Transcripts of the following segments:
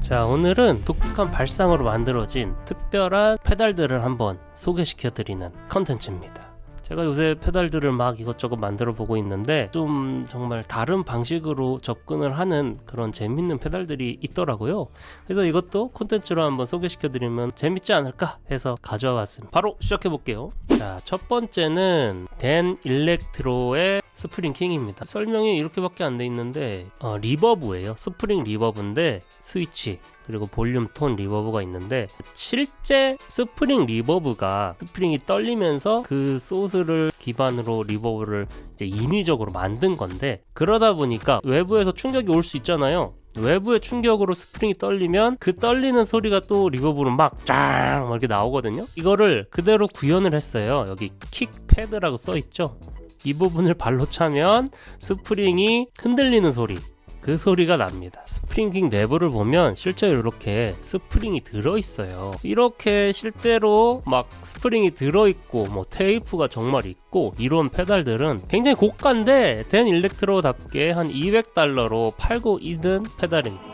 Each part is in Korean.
자, 오늘은 독특한 발상으로 만들어진 특별한 페달들을 한번 소개시켜드리는 컨텐츠입니다. 제가 요새 페달들을 막 이것저것 만들어 보고 있는데 좀 정말 다른 방식으로 접근을 하는 그런 재밌는 페달들이 있더라고요. 그래서 이것도 콘텐츠로 한번 소개시켜드리면 재밌지 않을까 해서 가져와 봤습니다. 바로 시작해 볼게요. 자, 첫 번째는 댄 일렉트로의 스프링 킹입니다. 설명이 이렇게밖에 안 돼 있는데 리버브예요. 스프링 리버브인데 스위치 그리고 볼륨 톤 리버브가 있는데, 실제 스프링 리버브가 스프링이 떨리면서 그 소스를 기반으로 리버브를 이제 인위적으로 만든 건데, 그러다 보니까 외부에서 충격이 올 수 있잖아요. 외부의 충격으로 스프링이 떨리면 그 떨리는 소리가 또 리버브로 막 짱 이렇게 나오거든요. 이거를 그대로 구현을 했어요. 여기 킥 패드라고 써 있죠. 이 부분을 발로 차면 스프링이 흔들리는 소리, 그 소리가 납니다. 스프링킹 내부를 보면 실제로 이렇게 스프링이 들어있어요. 이렇게 실제로 막 스프링이 들어있고 뭐 테이프가 정말 있고 이런 페달들은 굉장히 고가인데 댄 일렉트로답게 한 $200로 팔고 있는 페달입니다.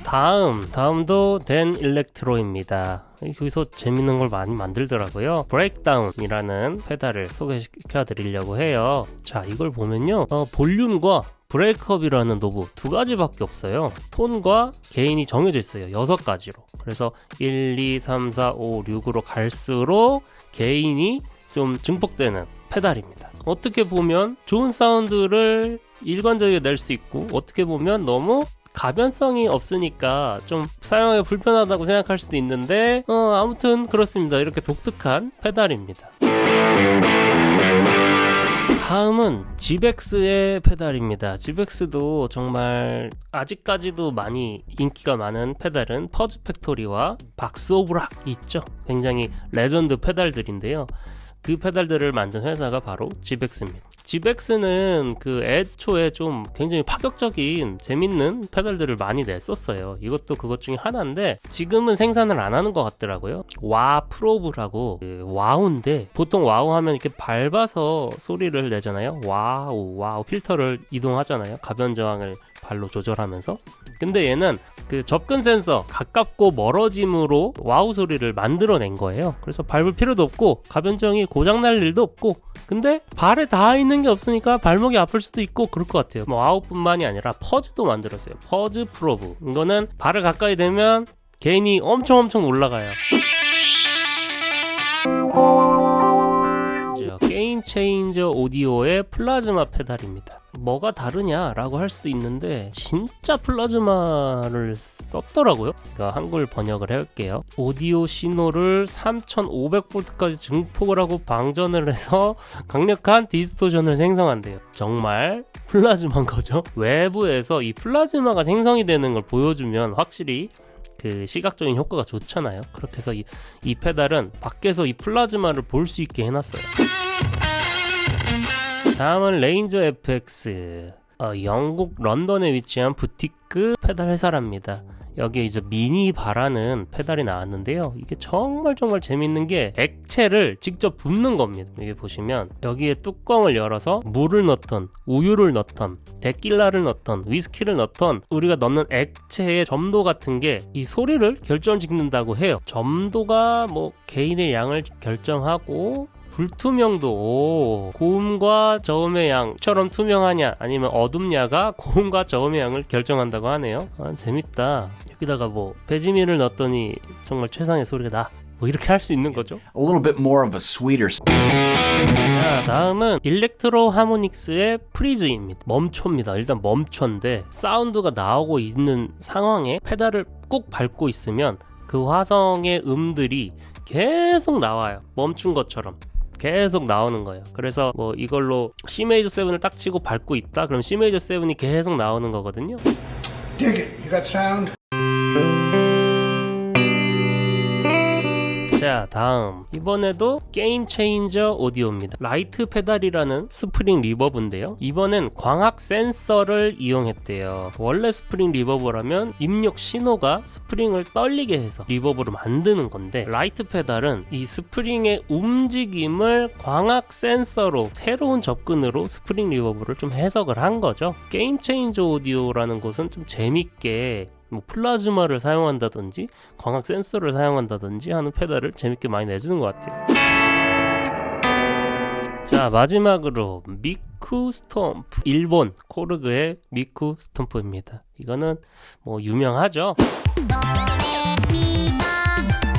다음도 댄 일렉트로입니다. 여기서 재밌는 걸 많이 만들더라고요. 브레이크다운이라는 페달을 소개시켜 드리려고 해요. 자, 이걸 보면요, 볼륨과 브레이크업이라는 노브 두 가지밖에 없어요. 톤과 게인이 정해져 있어요. 6가지로. 그래서 1, 2, 3, 4, 5, 6으로 갈수록 게인이 좀 증폭되는 페달입니다. 어떻게 보면 좋은 사운드를 일관적이게 낼 수 있고, 어떻게 보면 너무 가변성이 없으니까 좀 사용하기 불편하다고 생각할 수도 있는데 아무튼 그렇습니다. 이렇게 독특한 페달입니다. 다음은 지벡스의 페달입니다. 지벡스도 정말 아직까지도 많이 인기가 많은 페달은 퍼즈 팩토리와 박스 오브 락 있죠. 굉장히 레전드 페달들인데요. 그 페달들을 만든 회사가 바로 지벡스입니다. 지벡스는 그 애초에 좀 굉장히 파격적인 재밌는 페달들을 많이 냈었어요. 이것도 그것 중에 하나인데 지금은 생산을 안 하는 것 같더라고요. 와 프로브라고, 와우인데 보통 와우 하면 이렇게 밟아서 소리를 내잖아요. 와우 필터를 이동하잖아요. 가변 저항을 발로 조절하면서. 근데 얘는 그 접근 센서 가깝고 멀어짐으로 와우 소리를 만들어낸 거예요. 그래서 밟을 필요도 없고 가변정이 고장날 일도 없고, 근데 발에 닿아 있는 게 없으니까 발목이 아플 수도 있고 그럴 것 같아요. 뭐 와우뿐만이 아니라 퍼즈도 만들었어요. 퍼즈 프로브. 이거는 발을 가까이 대면 게인이 엄청 올라가요. 게임 체인저 오디오의 플라즈마 페달입니다. 뭐가 다르냐라고 할 수도 있는데 진짜 플라즈마를 썼더라고요. 그러니까 한글 번역을 해볼게요. 오디오 신호를 3500V까지 증폭을 하고 방전을 해서 강력한 디스토션을 생성한대요. 정말 플라즈마인 거죠. 외부에서 이 플라즈마가 생성이 되는 걸 보여주면 확실히 그 시각적인 효과가 좋잖아요. 그렇게 해서 이 페달은 밖에서 이 플라즈마를 볼 수 있게 해놨어요. 다음은 레인저 FX, 영국 런던에 위치한 부티크 페달 회사랍니다. 여기에 이제 미니 바라는 페달이 나왔는데요. 이게 정말 재밌는 게 액체를 직접 붓는 겁니다. 여기 보시면 여기에 뚜껑을 열어서 물을 넣던, 우유를 넣던, 데킬라를 넣던, 위스키를 넣던 우리가 넣는 액체의 점도 같은 게 이 소리를 결정짓는다고 해요. 점도가 뭐 개인의 양을 결정하고, 불투명도, 고음과 저음의 양처럼 투명하냐 아니면 어둡냐가 고음과 저음의 양을 결정한다고 하네요. 재밌다. 여기다가 뭐 배지민을 넣었더니 정말 최상의 소리가 나, 뭐 이렇게 할 수 있는 거죠. A little bit more of a sweeter. 자, 다음은 일렉트로 하모닉스의 프리즈입니다. 멈춰입니다. 일단 멈춰인데 사운드가 나오고 있는 상황에 페달을 꾹 밟고 있으면 그 화성의 음들이 계속 나와요. 멈춘 것처럼 계속 나오는 거예요. 그래서 뭐 이걸로 C 메이저 7을 딱 치고 밟고 있다, 그럼 C 메이저 7이 계속 나오는 거거든요. Dig it. You got sound? 자, 다음 이번에도 게임 체인저 오디오입니다. 라이트 페달이라는 스프링 리버브인데요, 이번엔 광학 센서를 이용했대요. 원래 스프링 리버브라면 입력 신호가 스프링을 떨리게 해서 리버브로 만드는 건데, 라이트 페달은 이 스프링의 움직임을 광학 센서로 새로운 접근으로 스프링 리버브를 좀 해석을 한 거죠. 게임 체인저 오디오라는 곳은 좀 재밌게 뭐 플라즈마를 사용한다든지 광학 센서를 사용한다든지 하는 페달을 재밌게 많이 내주는 것 같아요. 자, 마지막으로 미쿠 스톰프, 일본 코르그의 미쿠 스톰프입니다. 이거는 뭐 유명하죠.